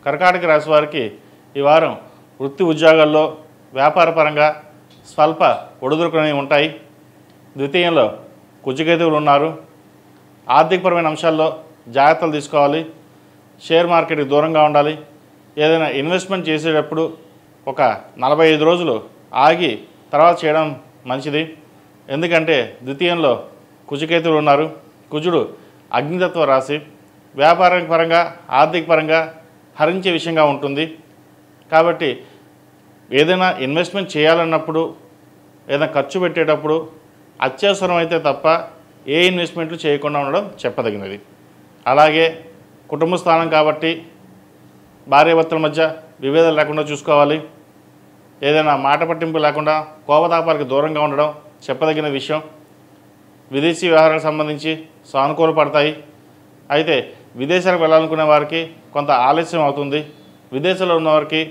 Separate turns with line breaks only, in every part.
కర్కాటక రాశి వారికి ఈ వారం వృత్తి ఉద్యోగాల్లో వ్యాపారపరంగా స్వల్ప ఒడిదుడుకులు ఉంటాయి. ద్వితీయంలో కుజకేతువులు ఉన్నారు. ఆర్థికపరమైన అంశాల్లో జాగ్రత్తలు తీసుకోవాలి. షేర్ మార్కెట్కి దూరంగా ఉండాలి. ఏదైనా ఇన్వెస్ట్మెంట్ చేసేటప్పుడు ఒక 45 రోజులు ఆగి తర్వాత చేయడం మంచిది. ఎందుకంటే ద్వితీయంలో కుజకేతువులు ఉన్నారు. కుజుడు అగ్నితత్వ రాశి, వ్యాపార పరంగా ఆర్థిక పరంగా హరించే విషయంగా ఉంటుంది. కాబట్టి ఏదైనా ఇన్వెస్ట్మెంట్ చేయాలన్నప్పుడు ఏదైనా ఖర్చు పెట్టేటప్పుడు అత్యవసరం అయితే తప్ప ఏ ఇన్వెస్ట్మెంట్లు చేయకుండా ఉండడం చెప్పదగినది. అలాగే కుటుంబ స్థానం కాబట్టి భార్యాభర్తల మధ్య విభేదాలు లేకుండా చూసుకోవాలి. ఏదైనా మాట పట్టింపు లేకుండా కోపతాపాలకు దూరంగా ఉండడం చెప్పదగిన విషయం. విదేశీ వ్యవహారాలకు సంబంధించి సానుకూల పడతాయి. అయితే విదేశాలకు వెళ్ళాలనుకునే వారికి కొంత ఆలస్యం అవుతుంది. విదేశాల్లో ఉన్నవారికి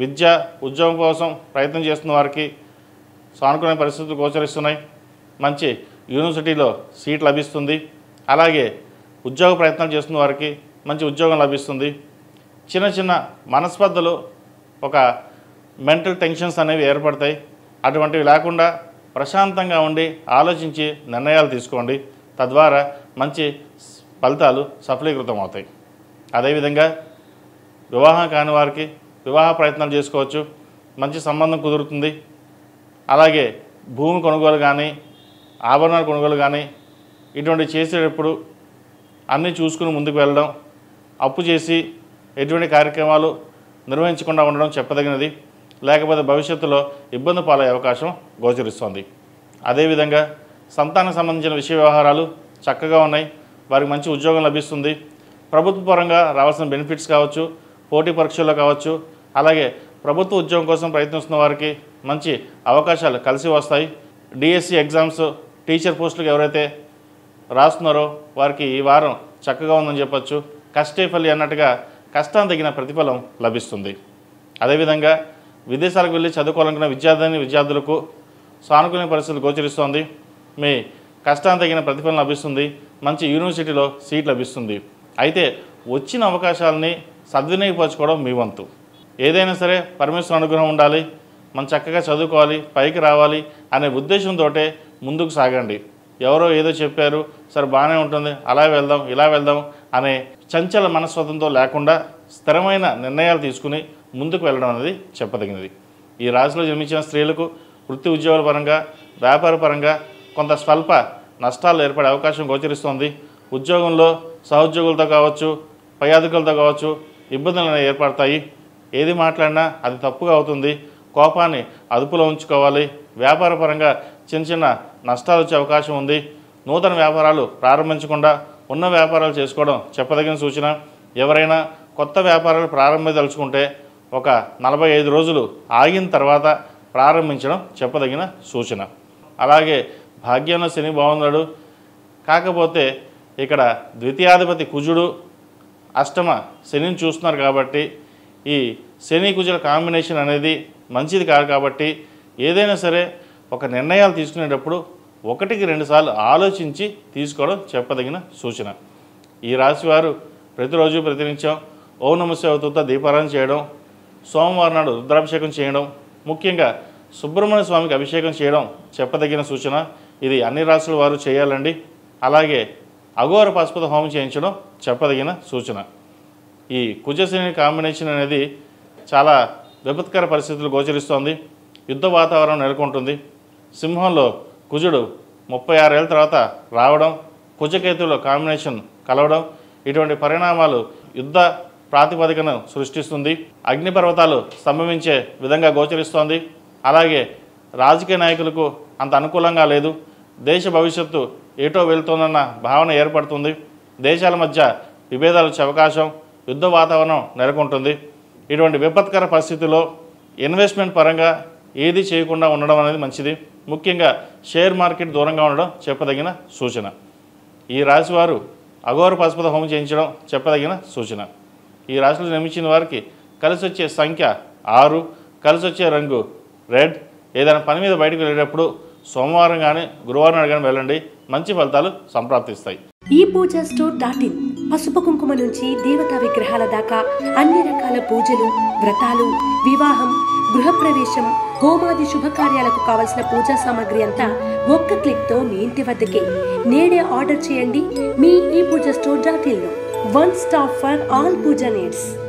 విద్య ఉద్యోగం కోసం ప్రయత్నం చేస్తున్న వారికి సానుకూల పరిస్థితులు గోచరిస్తున్నాయి. మంచి యూనివర్సిటీలో సీట్ లభిస్తుంది. అలాగే ఉద్యోగ ప్రయత్నాలు చేస్తున్న వారికి మంచి ఉద్యోగం లభిస్తుంది. చిన్న చిన్న మనస్పర్ధలు, ఒక మెంటల్ టెన్షన్స్ అనేవి ఏర్పడతాయి. అటువంటివి లేకుండా ప్రశాంతంగా ఉండి ఆలోచించి నిర్ణయాలు తీసుకోండి. తద్వారా మంచి ఫలితాలు సఫలీకృతం అవుతాయి. అదేవిధంగా వివాహం కాని వారికి వివాహ ప్రయత్నాలు చేసుకోవచ్చు. మంచి సంబంధం కుదురుతుంది. అలాగే భూమి కొనుగోలు కానీ ఆభరణాల కొనుగోలు కానీ ఇటువంటి చేసేటప్పుడు అన్నీ చూసుకుని ముందుకు వెళ్ళడం, అప్పు చేసి ఎటువంటి కార్యక్రమాలు నిర్వహించకుండా ఉండడం చెప్పదగినది. లేకపోతే భవిష్యత్తులో ఇబ్బంది పాలయ్యే అవకాశం గోచరిస్తోంది. అదేవిధంగా సంతానానికి సంబంధించిన విషయ వ్యవహారాలు చక్కగా ఉన్నాయి. వారికి మంచి ఉద్యోగం లభిస్తుంది. ప్రభుత్వ పరంగా రావాల్సిన బెనిఫిట్స్ కావచ్చు, పోటీ పరీక్షల్లో కావచ్చు, అలాగే ప్రభుత్వ ఉద్యోగం కోసం ప్రయత్నిస్తున్న వారికి మంచి అవకాశాలు కలిసి వస్తాయి. డిఎస్సి ఎగ్జామ్స్ టీచర్ పోస్టులకు ఎవరైతే రాస్తున్నారో వారికి ఈ వారం చక్కగా ఉందని చెప్పచ్చు. కష్టే ఫలి అన్నట్టుగా కష్టానికి తగిన ప్రతిఫలం లభిస్తుంది. అదేవిధంగా విదేశాలకు వెళ్ళి చదువుకోవాలనుకున్న విద్యార్థులకు సానుకూల పరిస్థితులు గోచరిస్తోంది. మీ కష్టానికి తగిన ప్రతిఫలం లభిస్తుంది. మంచి యూనివర్సిటీలో సీట్ లభిస్తుంది. అయితే వచ్చిన అవకాశాలని సద్వినియోగపరచుకోవడం మీ వంతు. ఏదైనా సరే పరమేశ్వరుని అనుగ్రహం ఉండాలి, మనం చక్కగా చదువుకోవాలి, పైకి రావాలి అనే ఉద్దేశంతో ముందుకు సాగండి. ఎవరో ఏదో చెప్పారు, సరే బాగానే ఉంటుంది, అలా వెళ్దాం ఇలా వెళ్దాం అనే చంచల మనస్తత్వంతో లేకుండా స్థిరమైన నిర్ణయాలు తీసుకుని ముందుకు వెళ్ళడం అనేది చెప్పదగినది. ఈ రాశిలో జన్మించిన స్త్రీలకు వృత్తి ఉద్యోగాల పరంగా వ్యాపార పరంగా కొంత స్వల్ప నష్టాలు ఏర్పడే అవకాశం గోచరిస్తోంది. ఉద్యోగంలో సహోద్యోగులతో కావచ్చు, పై అధికారులతో కావచ్చు ఇబ్బందులు ఏర్పడతాయి. ఏది మాట్లాడినా అది తప్పుగా అవుతుంది. కోపాన్ని అదుపులో ఉంచుకోవాలి. వ్యాపార పరంగా చిన్న చిన్న నష్టాలు వచ్చే అవకాశం ఉంది. నూతన వ్యాపారాలు ప్రారంభించకుండా ఉన్న వ్యాపారాలు చేసుకోవడం చెప్పదగిన సూచన. ఎవరైనా కొత్త వ్యాపారాలు ప్రారంభించదలుచుకుంటే ఒక 45 రోజులు ఆగిన తర్వాత ప్రారంభించడం చెప్పదగిన సూచన. అలాగే భాగ్యంలో శని బాగున్నాడు. కాకపోతే ఇక్కడ ద్వితీయాధిపతి కుజుడు అష్టమ శనిని చూస్తున్నారు కాబట్టి ఈ శని కుజుల కాంబినేషన్ అనేది మంచిది కాదు. కాబట్టి ఏదైనా సరే ఒక నిర్ణయాలు తీసుకునేటప్పుడు 1-2 సార్లు ఆలోచించి తీసుకోవడం చెప్పదగిన సూచన. ఈ రాశివారు ప్రతిరోజు ప్రతినిత్యం ఓం నమః శివాయ దీపారాధన చేయడం, సోమవారం నాడు రుద్రాభిషేకం చేయడం, ముఖ్యంగా సుబ్రహ్మణ్య స్వామికి అభిషేకం చేయడం చెప్పదగిన సూచన. ఇది అన్ని రాశుల వారు చేయాలండి. అలాగే అఘోర పాశుపత హోమం చేయించడం చెప్పదగిన సూచన. ఈ కుజశని కాంబినేషన్ అనేది చాలా విపత్కర పరిస్థితులు గోచరిస్తోంది. యుద్ధ వాతావరణం నెలకొంటుంది. సింహంలో కుజుడు 36 ఏళ్ళ తర్వాత రావడం, కుజకేతువుల కాంబినేషన్ కలవడం, ఇటువంటి పరిణామాలు యుద్ధ ప్రాతిపదికను సృష్టిస్తుంది. అగ్నిపర్వతాలు సంభవించే విధంగా గోచరిస్తోంది. అలాగే రాజకీయ నాయకులకు అంత అనుకూలంగా లేదు. దేశ భవిష్యత్తు ఏటో వెళ్తుందన్న భావన ఏర్పడుతుంది. దేశాల మధ్య విభేదాలు వచ్చే అవకాశం, యుద్ధ వాతావరణం నెలకొంటుంది. ఇటువంటి విపత్కర పరిస్థితిలో ఇన్వెస్ట్మెంట్ పరంగా ఏది చేయకుండా ఉండడం అనేది మంచిది. ముఖ్యంగా షేర్ మార్కెట్ దూరంగా ఉండడం చెప్పదగిన సూచన. ఈ రాశివారు అఘోర పాశుపత హోమం చేయించడం చెప్పదగిన సూచన. ఈ రాశిలో జన్మించిన వారికి కలిసి వచ్చే సంఖ్య 6, కలిసి వచ్చే రంగు రెడ్. ఏదైనా పని మీద బయటకు వెళ్ళేటప్పుడు సోమవారం కానీ గురువారం నాడు కానీ వెళ్ళండి. మంచి ఫలితాలు సంప్రాప్తిస్తాయి.
ePoojaStore.in పసుపు కుంకుమ నుంచి దేవతా విగ్రహాల దాకా అన్ని రకాల పూజలు, వ్రతాలు, వివాహం, గృహప్రవేశం, హోమాది శుభకార్యాలకు కావలసిన పూజా సామాగ్రి అంతా ఒక్క క్లిక్తో మీ ఇంటి వద్దకే. నేడే ఆర్డర్ చేయండి మీ ePoojaStore.in లో. One stop for all puja needs.